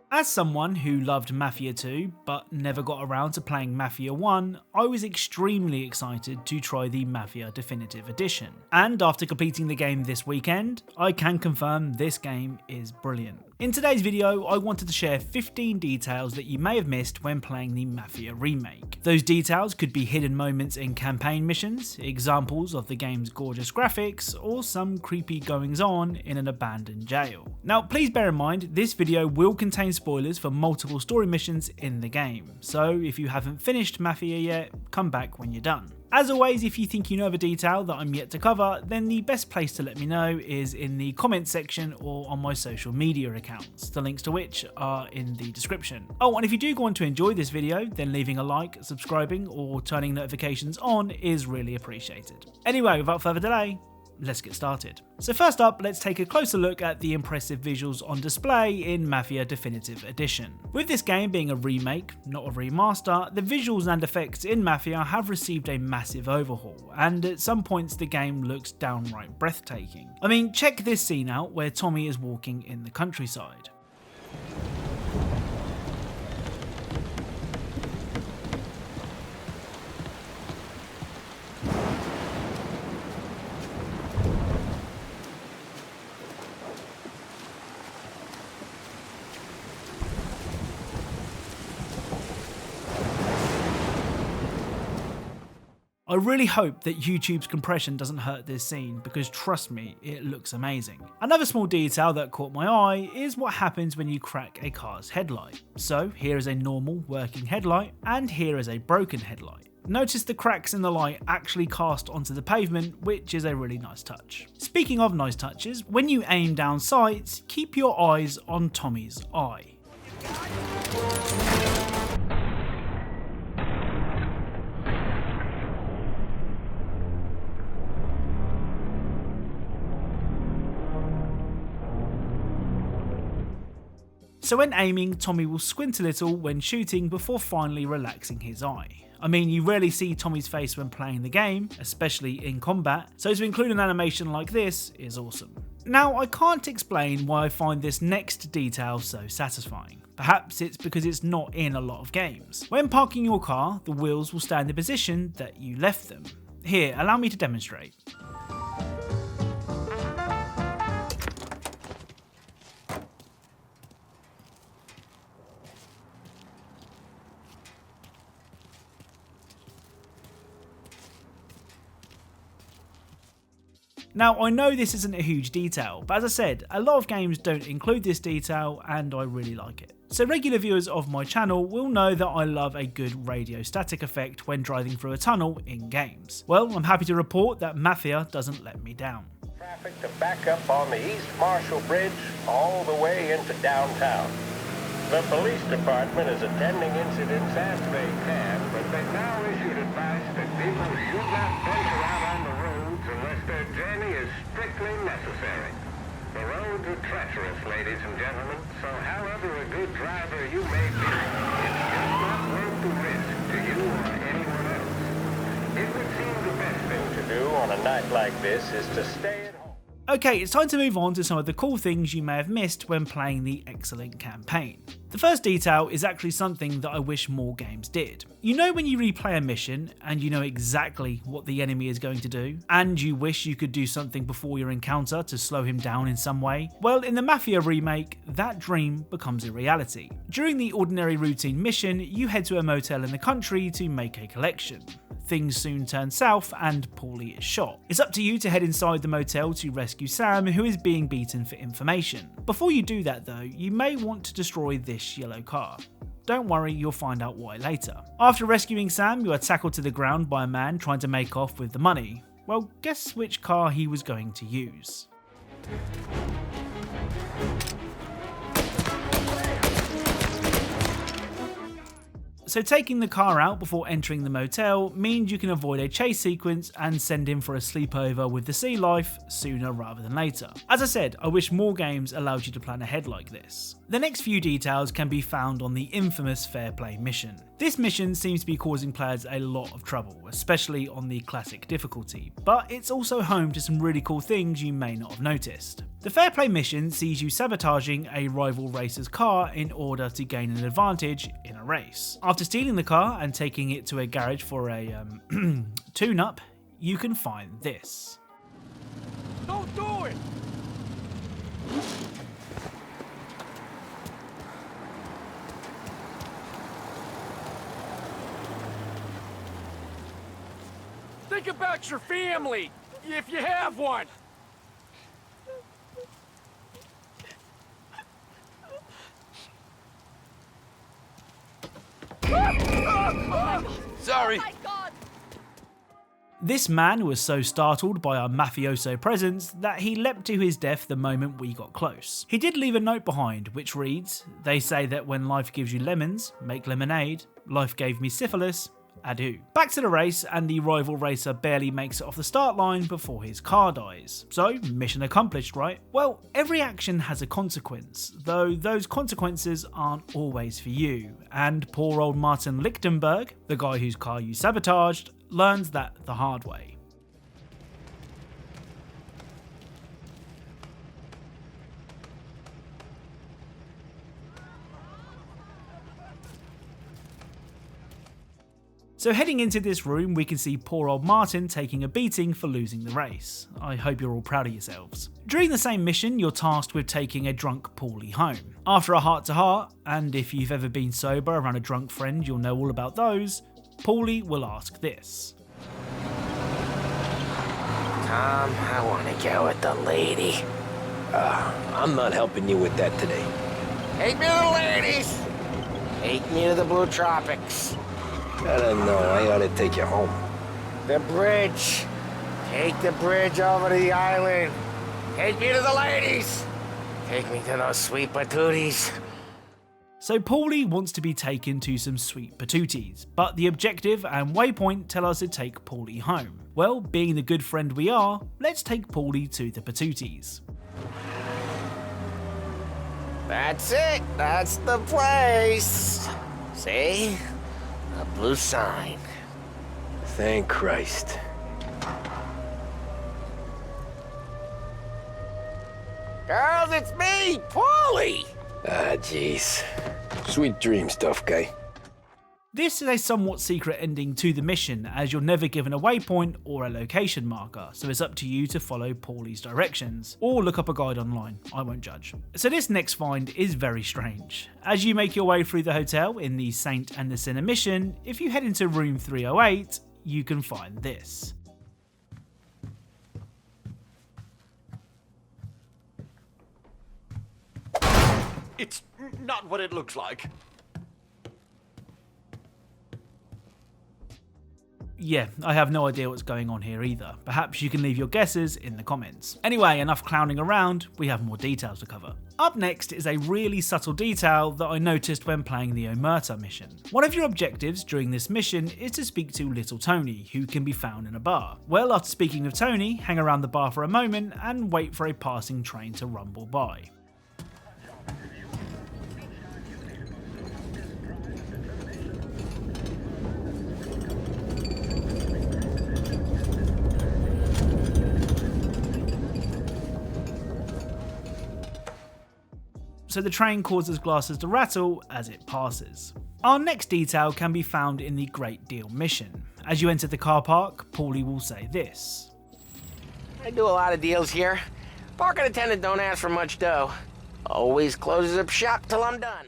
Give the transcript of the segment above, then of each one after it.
As someone who loved Mafia 2 but never got around to playing Mafia 1, I was extremely excited to try the Mafia Definitive Edition. And after completing the game this weekend, I can confirm this game is brilliant. In today's video, I wanted to share 15 details that you may have missed when playing the Mafia Remake. Those details could be hidden moments in campaign missions, examples of the game's gorgeous graphics, or some creepy goings-on in an abandoned jail. Now, please bear in mind, this video will contain spoilers for multiple story missions in the game, so if you haven't finished Mafia yet, come back when you're done. As always, if you think you know of a detail that I'm yet to cover, then the best place to let me know is in the comments section or on my social media accounts, the links to which are in the description. Oh, and if you do go on to enjoy this video, then leaving a like, subscribing, or turning notifications on is really appreciated. Anyway, without further delay, let's get started. So first up, let's take a closer look at the impressive visuals on display in Mafia Definitive Edition. With this game being a remake, not a remaster, the visuals and effects in Mafia have received a massive overhaul, and at some points the game looks downright breathtaking. I mean, check this scene out where Tommy is walking in the countryside. I really hope that YouTube's compression doesn't hurt this scene, because trust me, it looks amazing. Another small detail that caught my eye is what happens when you crack a car's headlight. So here is a normal working headlight, and here is a broken headlight. Notice the cracks in the light actually cast onto the pavement, which is a really nice touch. Speaking of nice touches, when you aim down sights, keep your eyes on Tommy's eye. So when aiming, Tommy will squint a little when shooting before finally relaxing his eye. I mean, you rarely see Tommy's face when playing the game, especially in combat, so to include an animation like this is awesome. Now, I can't explain why I find this next detail so satisfying. Perhaps it's because it's not in a lot of games. When parking your car, the wheels will stay in the position that you left them. Here, allow me to demonstrate. Now, I know this isn't a huge detail, but as I said, a lot of games don't include this detail and I really like it. So regular viewers of my channel will know that I love a good radio static effect when driving through a tunnel in games. Well, I'm happy to report that Mafia doesn't let me down. Traffic to back up on the East Marshall Bridge all the way into downtown. The police department is attending incidents as they can, but they've now issued advice that people should not venture out on the roads unless their journey is strictly necessary. The roads are treacherous, ladies and gentlemen, so however a good driver you may be, it's just not worth the risk to you or anyone else. It would seem the best thing to do on a night like this is to stay at home. Okay, it's time to move on to some of the cool things you may have missed when playing the Eggcellent campaign. The first detail is actually something that I wish more games did. You know when you replay a mission and you know exactly what the enemy is going to do, and you wish you could do something before your encounter to slow him down in some way? Well, in the Mafia remake, that dream becomes a reality. During the ordinary routine mission, you head to a motel in the country to make a collection. Things soon turn south and Paulie is shot. It's up to you to head inside the motel to rescue Sam, who is being beaten for information. Before you do that though, you may want to destroy this yellow car. Don't worry, you'll find out why later. After rescuing Sam, you are tackled to the ground by a man trying to make off with the money. Well, guess which car he was going to use. So taking the car out before entering the motel means you can avoid a chase sequence and send him for a sleepover with the sea life sooner rather than later. As I said, I wish more games allowed you to plan ahead like this. The next few details can be found on the infamous Fair Play mission. This mission seems to be causing players a lot of trouble, especially on the classic difficulty, but it's also home to some really cool things you may not have noticed. The Fair Play mission sees you sabotaging a rival racer's car in order to gain an advantage in a race. After stealing the car and taking it to a garage for a tune-up, you can find this. Don't do it! Think about your family, if you have one. Sorry. Oh my God. This man was so startled by our mafioso presence that he leapt to his death the moment we got close. He did leave a note behind which reads, "They say that when life gives you lemons, make lemonade. Life gave me syphilis. Adieu." Back to the race, and the rival racer barely makes it off the start line before his car dies. So, mission accomplished, right? Well, every action has a consequence, though those consequences aren't always for you, and poor old Martin Lichtenberg, the guy whose car you sabotaged, learns that the hard way. So heading into this room, we can see poor old Martin taking a beating for losing the race. I hope you're all proud of yourselves. During the same mission, you're tasked with taking a drunk Paulie home. After a heart-to-heart, and if you've ever been sober around a drunk friend, you'll know all about those, Paulie will ask this. Tom, I want to go with the lady. I'm not helping you with that today. Take me to the ladies! Take me to the Blue Tropics. I don't know, I ought to take you home. The bridge. Take the bridge over to the island. Take me to the ladies. Take me to those sweet patooties. So Paulie wants to be taken to some sweet patooties, but the objective and waypoint tell us to take Paulie home. Well, being the good friend we are, let's take Paulie to the patooties. That's it. That's the place. See? A blue sign. Thank Christ. Girls, it's me, Paulie. Ah, jeez. Sweet dreams, tough guy. This is a somewhat secret ending to the mission, as you're never given a waypoint or a location marker, so it's up to you to follow Paulie's directions, or look up a guide online, I won't judge. So this next find is very strange. As you make your way through the hotel in the Saint and the Sinner mission, if you head into room 308, you can find this. It's not what it looks like. Yeah, I have no idea what's going on here either. Perhaps you can leave your guesses in the comments. Anyway, enough clowning around, we have more details to cover. Up next is a really subtle detail that I noticed when playing the Omerta mission. One of your objectives during this mission is to speak to Little Tony, who can be found in a bar. Well, after speaking of Tony, hang around the bar for a moment and wait for a passing train to rumble by. So the train causes glasses to rattle as it passes. Our next detail can be found in the Great Deal mission. As you enter the car park, Paulie will say this. I do a lot of deals here. Parking attendant don't ask for much dough. Always closes up shop till I'm done.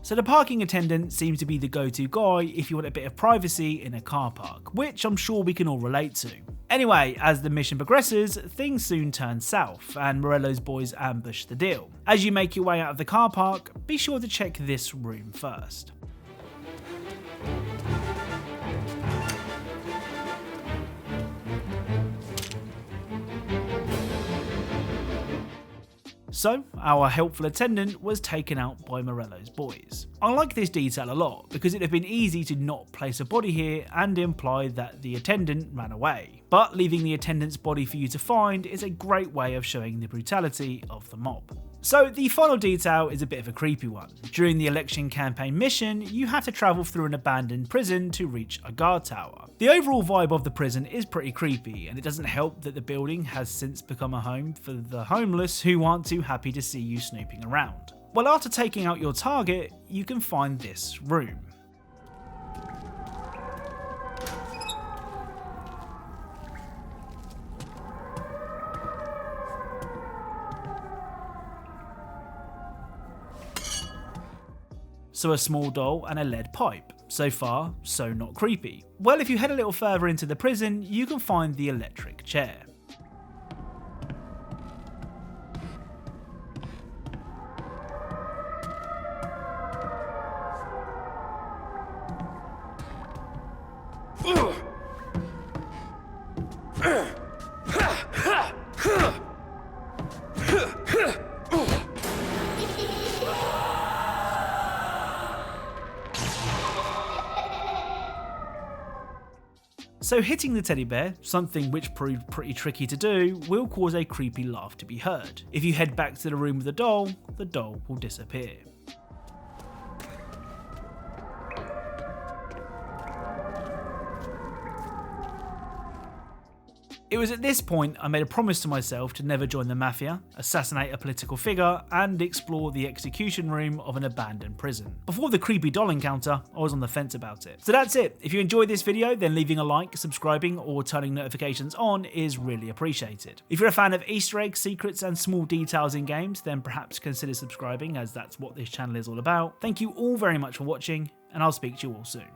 So the parking attendant seems to be the go-to guy if you want a bit of privacy in a car park, which I'm sure we can all relate to. Anyway, as the mission progresses, things soon turn south and Morello's boys ambush the deal. As you make your way out of the car park, be sure to check this room first. So, our helpful attendant was taken out by Morello's boys. I like this detail a lot because it would have been easy to not place a body here and imply that the attendant ran away. But leaving the attendant's body for you to find is a great way of showing the brutality of the mob. So the final detail is a bit of a creepy one. During the election campaign mission, you have to travel through an abandoned prison to reach a guard tower. The overall vibe of the prison is pretty creepy, and it doesn't help that the building has since become a home for the homeless who aren't too happy to see you snooping around. Well, after taking out your target, you can find this room. So a small doll and a lead pipe. So far, so not creepy. Well, if you head a little further into the prison, you can find the electric chair. So hitting the teddy bear, something which proved pretty tricky to do, will cause a creepy laugh to be heard. If you head back to the room with the doll will disappear. It was at this point I made a promise to myself to never join the Mafia, assassinate a political figure, and explore the execution room of an abandoned prison. Before the creepy doll encounter, I was on the fence about it. So that's it. If you enjoyed this video, then leaving a like, subscribing, or turning notifications on is really appreciated. If you're a fan of Easter eggs, secrets, and small details in games, then perhaps consider subscribing, as that's what this channel is all about. Thank you all very much for watching, and I'll speak to you all soon.